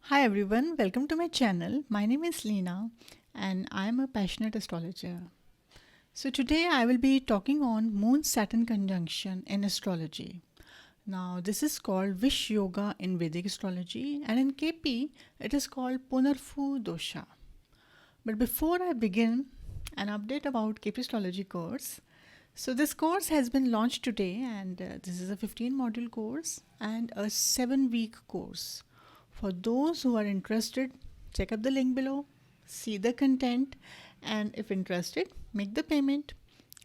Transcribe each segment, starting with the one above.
Hi everyone, welcome to my channel. My name is Leena and I am a passionate astrologer. So today I will be talking on Moon Saturn conjunction in astrology. Now this is called Vish Yoga in Vedic Astrology and in KP it is called Punarphoo dosha. But before I begin, an update about KP Astrology course. So this course has been launched today and this is a 15 module course and a 7-week course. For those who are interested, check up the link below, see the content, and if interested, make the payment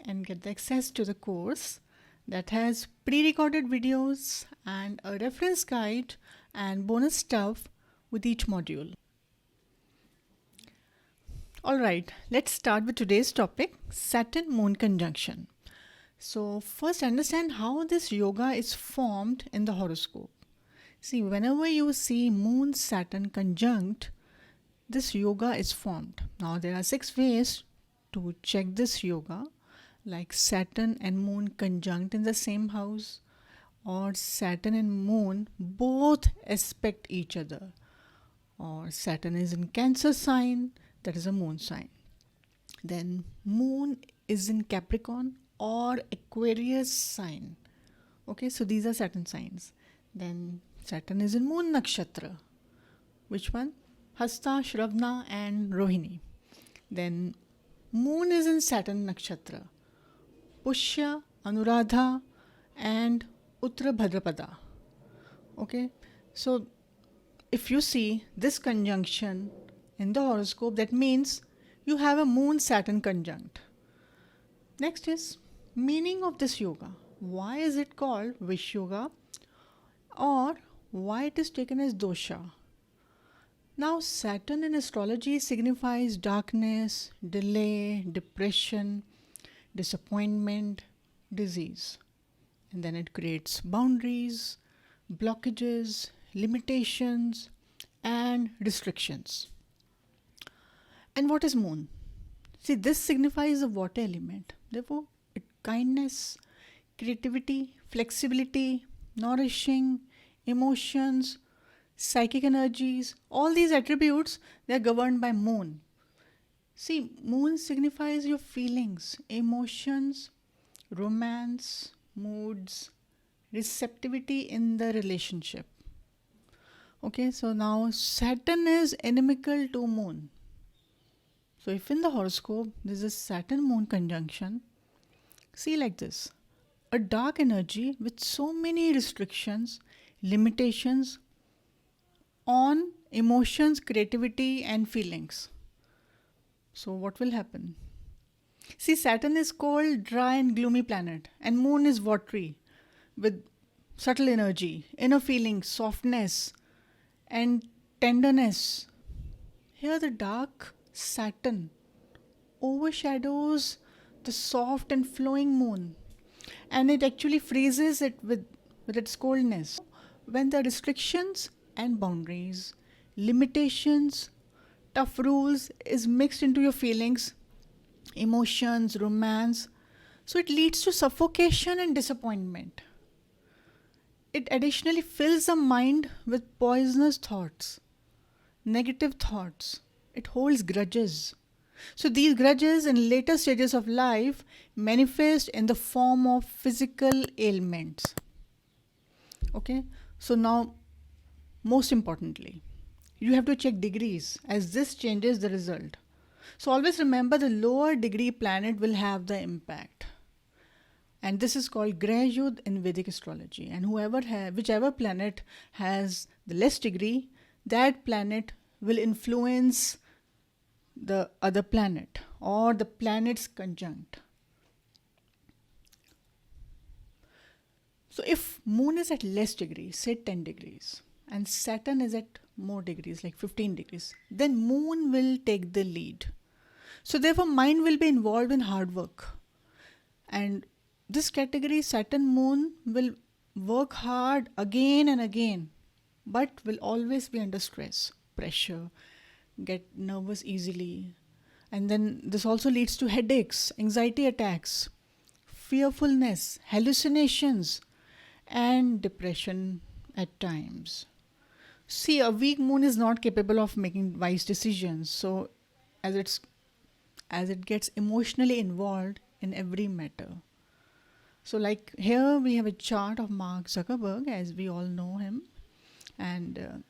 and get the access to the course that has pre-recorded videos and a reference guide and bonus stuff with each module. Alright, let's start with today's topic, Saturn Moon conjunction. So first understand how this yoga is formed in the horoscope. See, whenever you see Moon Saturn conjunct, this yoga is formed. Now there are 6 ways to check this yoga, like Saturn and Moon conjunct in the same house, or Saturn and Moon both aspect each other, or Saturn is in Cancer sign, that is a Moon sign. Then Moon is in Capricorn or Aquarius sign. Okay, so these are Saturn signs. Then Saturn is in Moon Nakshatra. Which one? Hasta, Shravana and Rohini. Then Moon is in Saturn Nakshatra. Pushya, Anuradha and Uttara Bhadrapada. Okay, so if you see this conjunction in the horoscope, that means you have a Moon Saturn conjunct. Next is meaning of this yoga. Why is it called Vish Yoga? Or why it is taken as dosha. Now Saturn in astrology signifies darkness, delay, depression, disappointment, disease. And then it creates boundaries, blockages, limitations and restrictions. And what is moon? See, this signifies the water element. Therefore, kindness, creativity, flexibility, nourishing, emotions, psychic energies, all these attributes, they are governed by moon. See, moon signifies your feelings, emotions, romance, moods, receptivity in the relationship. Okay, so now Saturn is inimical to moon. So if in the horoscope there is a Saturn moon conjunction, see like this. A dark energy with so many restrictions, limitations on emotions, creativity and feelings. So what will happen? See, Saturn is cold, dry and gloomy planet and Moon is watery with subtle energy, inner feelings, softness and tenderness. Here the dark Saturn overshadows the soft and flowing Moon. And it actually freezes it with its coldness. When the restrictions and boundaries, limitations, tough rules is mixed into your feelings, emotions, romance, so it leads to suffocation and disappointment. It additionally fills the mind with poisonous thoughts, negative thoughts. It holds grudges. So these grudges in later stages of life manifest in the form of physical ailments. Okay, so now most importantly, you have to check degrees as this changes the result. So always remember the lower degree planet will have the impact. And this is called Greh Yudh in Vedic astrology. And whichever planet has the less degree, that planet will influence the other planet or the planet's conjunct. So if Moon is at less degrees, say 10 degrees, and Saturn is at more degrees, like 15 degrees, then Moon will take the lead. So therefore mind will be involved in hard work. And this category, Saturn Moon, will work hard again and again, but will always be under stress, pressure, get nervous easily. And then this also leads to headaches, anxiety attacks, fearfulness, hallucinations, and depression at times. See, a weak moon is not capable of making wise decisions. So, as it's as it gets emotionally involved in every matter. So, like here we have a chart of Mark Zuckerberg, as we all know him, and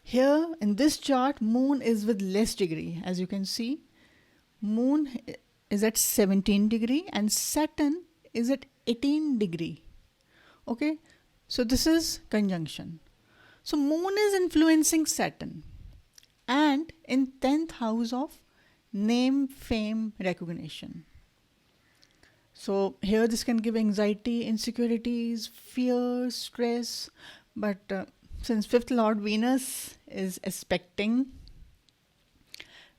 here in this chart, Moon is with less degree. As you can see, Moon is at 17 degree and Saturn is at 18 degree. Okay, so this is conjunction. So Moon is influencing Saturn and in 10th house of name, fame, recognition. So here this can give anxiety, insecurities, fear, stress, but since fifth lord Venus is aspecting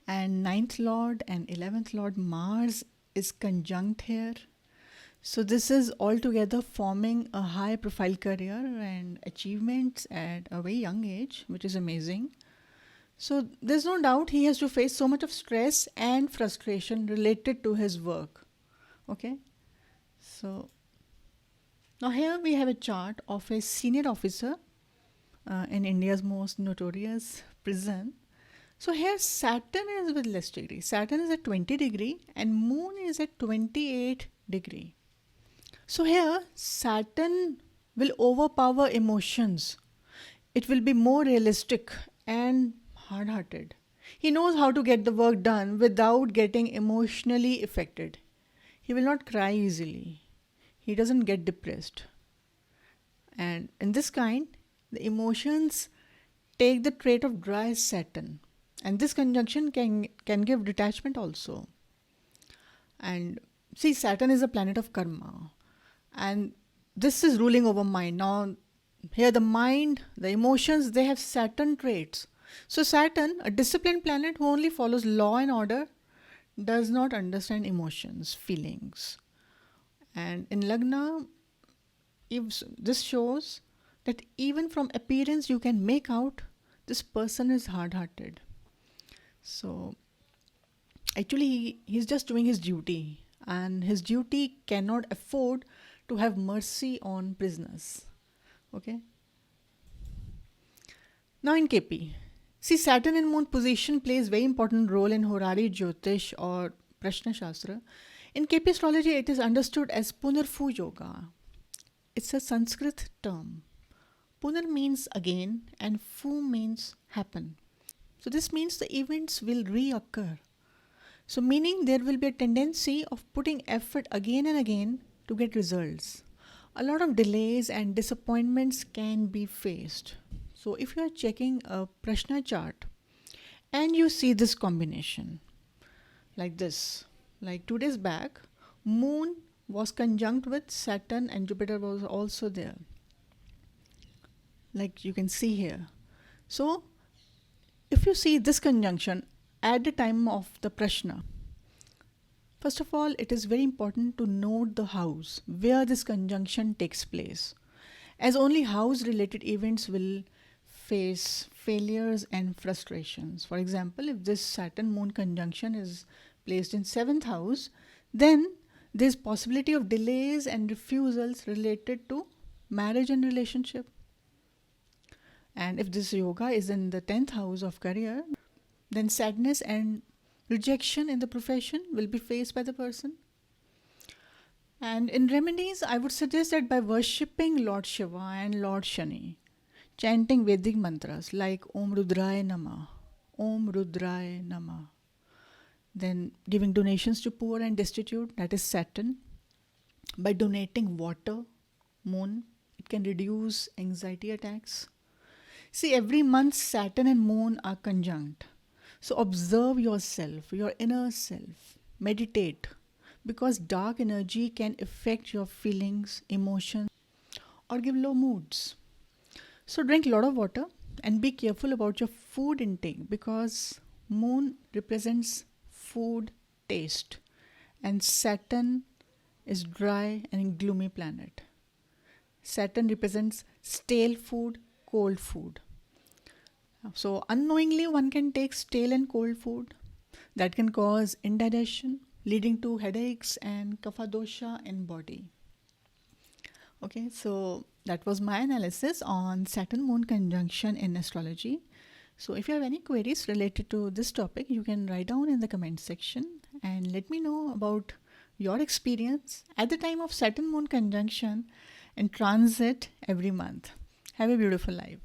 and ninth lord and 11th lord Mars is conjunct here, so this is altogether forming a high profile career and achievements at a very young age, which is amazing. So there's no doubt he has to face so much of stress and frustration related to his work. Okay, so now here we have a chart of a senior officer in India's most notorious prison. So here Saturn is with less degree. Saturn is at 20 degree and Moon is at 28 degree. So here Saturn will overpower emotions. It will be more realistic and hard-hearted. He knows how to get the work done without getting emotionally affected. He will not cry easily. He doesn't get depressed. And in this kind, the emotions take the trait of dry Saturn. And this conjunction can give detachment also. And see, Saturn is a planet of karma. And this is ruling over mind. Now, here the mind, the emotions, they have Saturn traits. So Saturn, a disciplined planet who only follows law and order, does not understand emotions, feelings. And in Lagna, if this shows that even from appearance you can make out this person is hard-hearted. So actually he's just doing his duty, and his duty cannot afford to have mercy on prisoners. Okay. Now in KP, see, Saturn and Moon position plays very important role in Horari Jyotish or Prashna Shastra. In KP astrology, it is understood as Punarphoo yoga. It's a Sanskrit term. Punar means again and Phu means happen. So this means the events will reoccur. So meaning there will be a tendency of putting effort again and again to get results. A lot of delays and disappointments can be faced. So if you are checking a Prashna chart and you see this combination like this, like 2 days back, Moon was conjunct with Saturn and Jupiter was also there, like you can see here. So if you see this conjunction at the time of the Prashna, first of all, it is very important to note the house where this conjunction takes place, as only house related events will face failures and frustrations. For example, if this Saturn Moon conjunction is placed in 7th house, then there's possibility of delays and refusals related to marriage and relationship. And if this yoga is in the 10th house of career, then sadness and rejection in the profession will be faced by the person. And in remedies, I would suggest that by worshipping Lord Shiva and Lord Shani, chanting Vedic mantras like Om Rudraya Nama, Om Rudraya Nama, then giving donations to poor and destitute, that is Saturn. By donating water, Moon, it can reduce anxiety attacks. See, every month Saturn and Moon are conjunct. So observe yourself, your inner self. Meditate, because dark energy can affect your feelings, emotions, or give low moods. So drink a lot of water and be careful about your food intake, because Moon represents food taste and Saturn is dry and gloomy planet. Saturn represents stale food, cold food. So unknowingly one can take stale and cold food. That can cause indigestion, leading to headaches and kapha dosha in body. Okay, so that was my analysis on Saturn Moon conjunction in astrology. So if you have any queries related to this topic, you can write down in the comment section and let me know about your experience at the time of Saturn Moon conjunction and transit every month. Have a beautiful life.